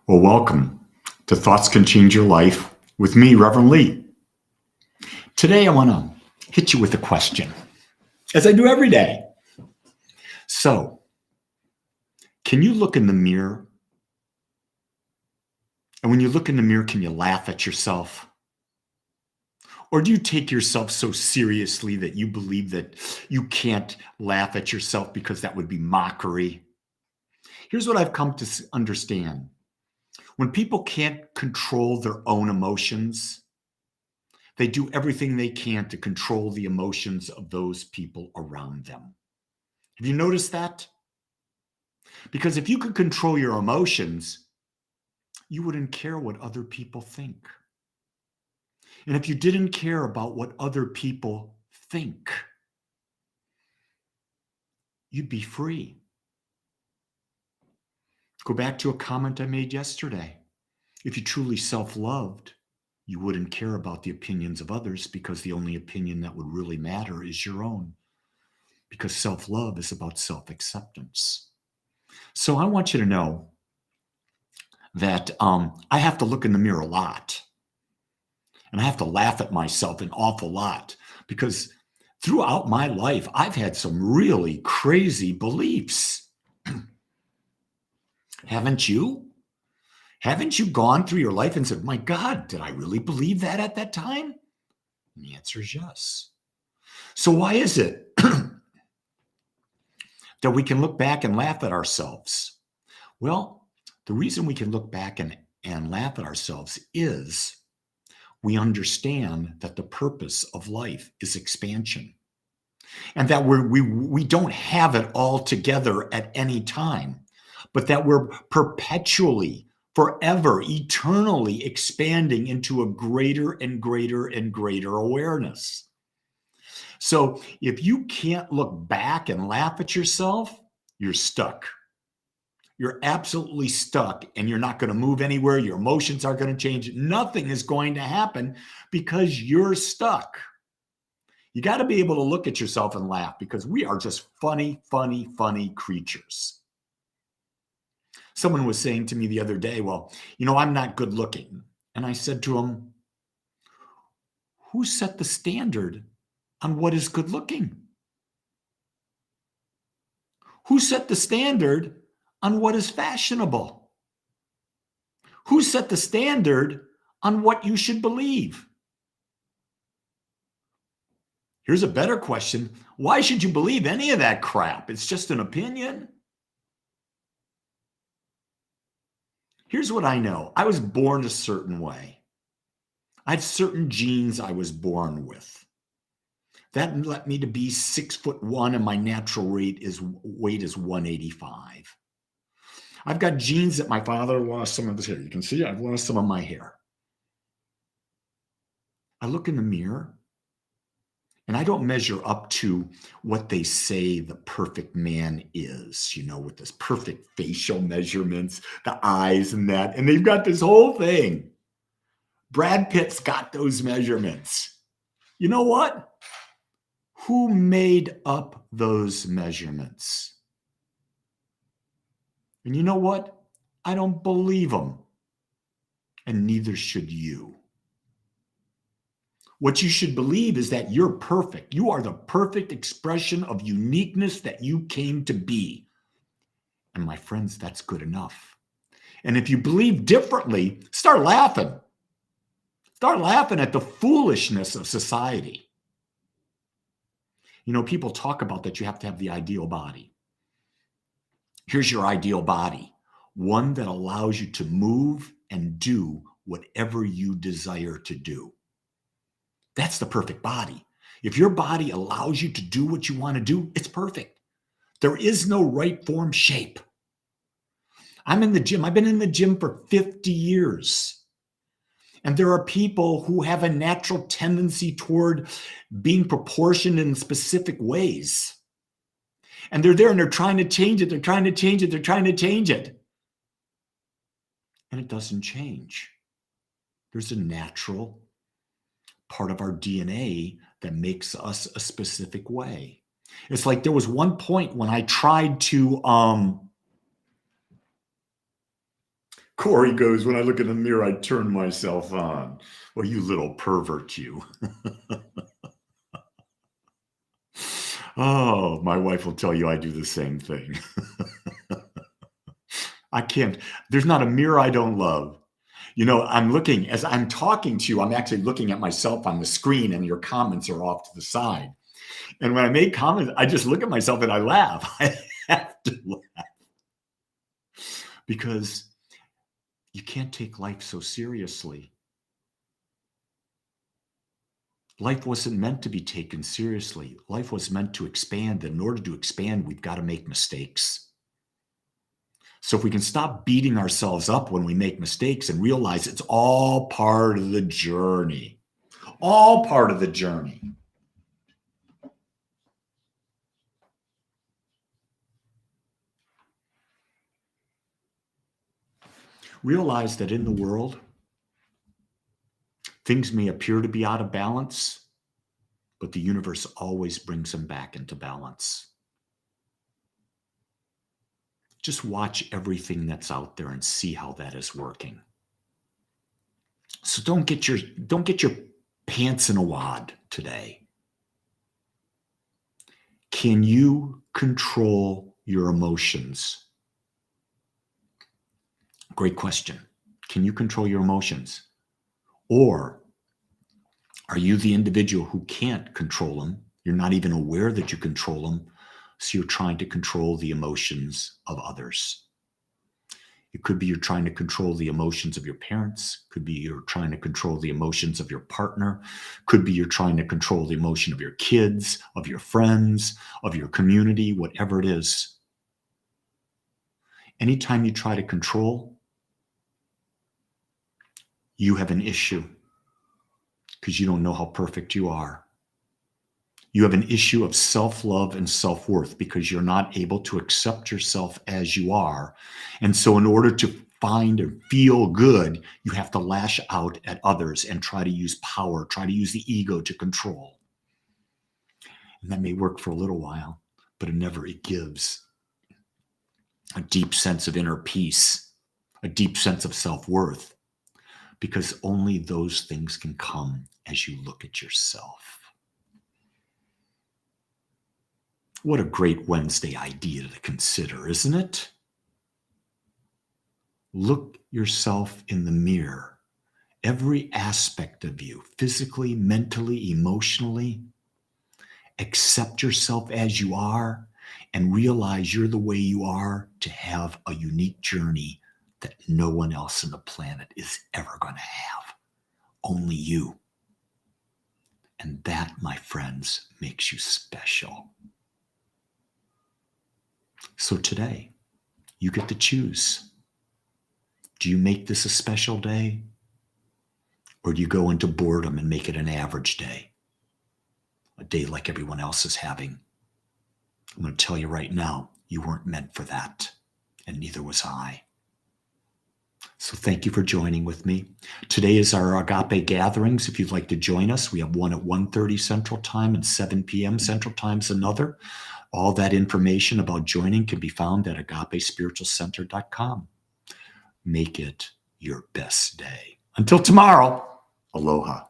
Well, welcome to Thoughts Can Change Your Life with me, Reverend Lee. Today, I want to hit you with a question, as I do every day. So, can you look in the mirror? And when you look in the mirror, can you laugh at yourself? Or do you take yourself so seriously that you believe that you can't laugh at yourself because that would be mockery? Here's what I've come to understand. When people can't control their own emotions, they do everything they can to control the emotions of those people around them. Have you noticed that? Because if you could control your emotions, you wouldn't care what other people think. And if you didn't care about what other people think, you'd be free. Go back to a comment I made yesterday. If you truly self-loved, you wouldn't care about the opinions of others because the only opinion that would really matter is your own. Because self-love is about self-acceptance. So I want you to know that I have to look in the mirror a lot. And I have to laugh at myself an awful lot because throughout my life, I've had some really crazy beliefs. Haven't you? Haven't you gone through your life and said, my God, did I really believe that at that time? And the answer is yes. So why is it that we can look back and laugh at ourselves? Well, the reason we can look back and laugh at ourselves is we understand that the purpose of life is expansion and that we don't have it all together at any time, but that we're perpetually, forever, eternally expanding into a greater and greater and greater awareness. So if you can't look back and laugh at yourself, you're stuck. You're absolutely stuck and you're not going to move anywhere. Your emotions aren't going to change. Nothing is going to happen because you're stuck. You got to be able to look at yourself and laugh because we are just funny, funny, funny creatures. Someone was saying to me the other day, well, I'm not good looking. And I said to him, who set the standard on what is good looking? Who set the standard on what is fashionable? Who set the standard on what you should believe? Here's a better question. Why should you believe any of that crap? It's just an opinion. Here's what I know. I was born a certain way. I had certain genes I was born with. That led me to be 6'1" and my natural weight is 185. I've got genes that my father lost some of his hair. You can see I've lost some of my hair. I look in the mirror and I don't measure up to what they say the perfect man is, with this perfect facial measurements, the eyes and that. And they've got this whole thing. Brad Pitt's got those measurements. You know what? Who made up those measurements? And you know what? I don't believe them. And neither should you. What you should believe is that you're perfect. You are the perfect expression of uniqueness that you came to be. And my friends, that's good enough. And if you believe differently, start laughing. Start laughing at the foolishness of society. People talk about that you have to have the ideal body. Here's your ideal body, one that allows you to move and do whatever you desire to do. That's the perfect body. If your body allows you to do what you want to do, it's perfect. There is no right form shape. I'm in the gym. I've been in the gym for 50 years. And there are people who have a natural tendency toward being proportioned in specific ways. And they're there and they're trying to change it. They're trying to change it. They're trying to change it. And it doesn't change. There's a natural part of our DNA that makes us a specific way. It's like there was one point when I tried to Corey goes, when I look in the mirror, I turn myself on. Well, you little pervert, you. Oh, my wife will tell you I do the same thing. I can't, there's not a mirror I don't love. You know, I'm looking, as I'm talking to you, I'm actually looking at myself on the screen and your comments are off to the side. And when I make comments, I just look at myself and I laugh. I have to laugh because you can't take life so seriously. Life wasn't meant to be taken seriously. Life was meant to expand. And in order to expand, we've got to make mistakes. So if we can stop beating ourselves up when we make mistakes and realize it's all part of the journey, all part of the journey. Realize that in the world, things may appear to be out of balance, but the universe always brings them back into balance. Just watch everything that's out there and see how that is working. So don't get your pants in a wad today. Can you control your emotions? Great question. Can you control your emotions? Or are you the individual who can't control them? You're not even aware that you control them. So you're trying to control the emotions of others. It could be you're trying to control the emotions of your parents. Could be you're trying to control the emotions of your partner. Could be you're trying to control the emotion of your kids, of your friends, of your community, whatever it is. Anytime you try to control, you have an issue because you don't know how perfect you are. You have an issue of self-love and self-worth because you're not able to accept yourself as you are. And so in order to find and feel good, you have to lash out at others and try to use power, try to use the ego to control. And that may work for a little while, but it gives a deep sense of inner peace, a deep sense of self-worth, because only those things can come as you look at yourself. What a great Wednesday idea to consider, isn't it? Look yourself in the mirror. Every aspect of you, physically, mentally, emotionally. Accept yourself as you are and realize you're the way you are to have a unique journey that no one else on the planet is ever going to have. Only you. And that, my friends, makes you special. So today, you get to choose. Do you make this a special day? Or do you go into boredom and make it an average day? A day like everyone else is having. I'm going to tell you right now, you weren't meant for that. And neither was I. So thank you for joining with me. Today is our Agape gatherings. If you'd like to join us, we have one at 1:30 Central Time and 7 p.m. Central Time is another. All that information about joining can be found at agapespiritualcenter.com. Make it your best day. Until tomorrow, aloha.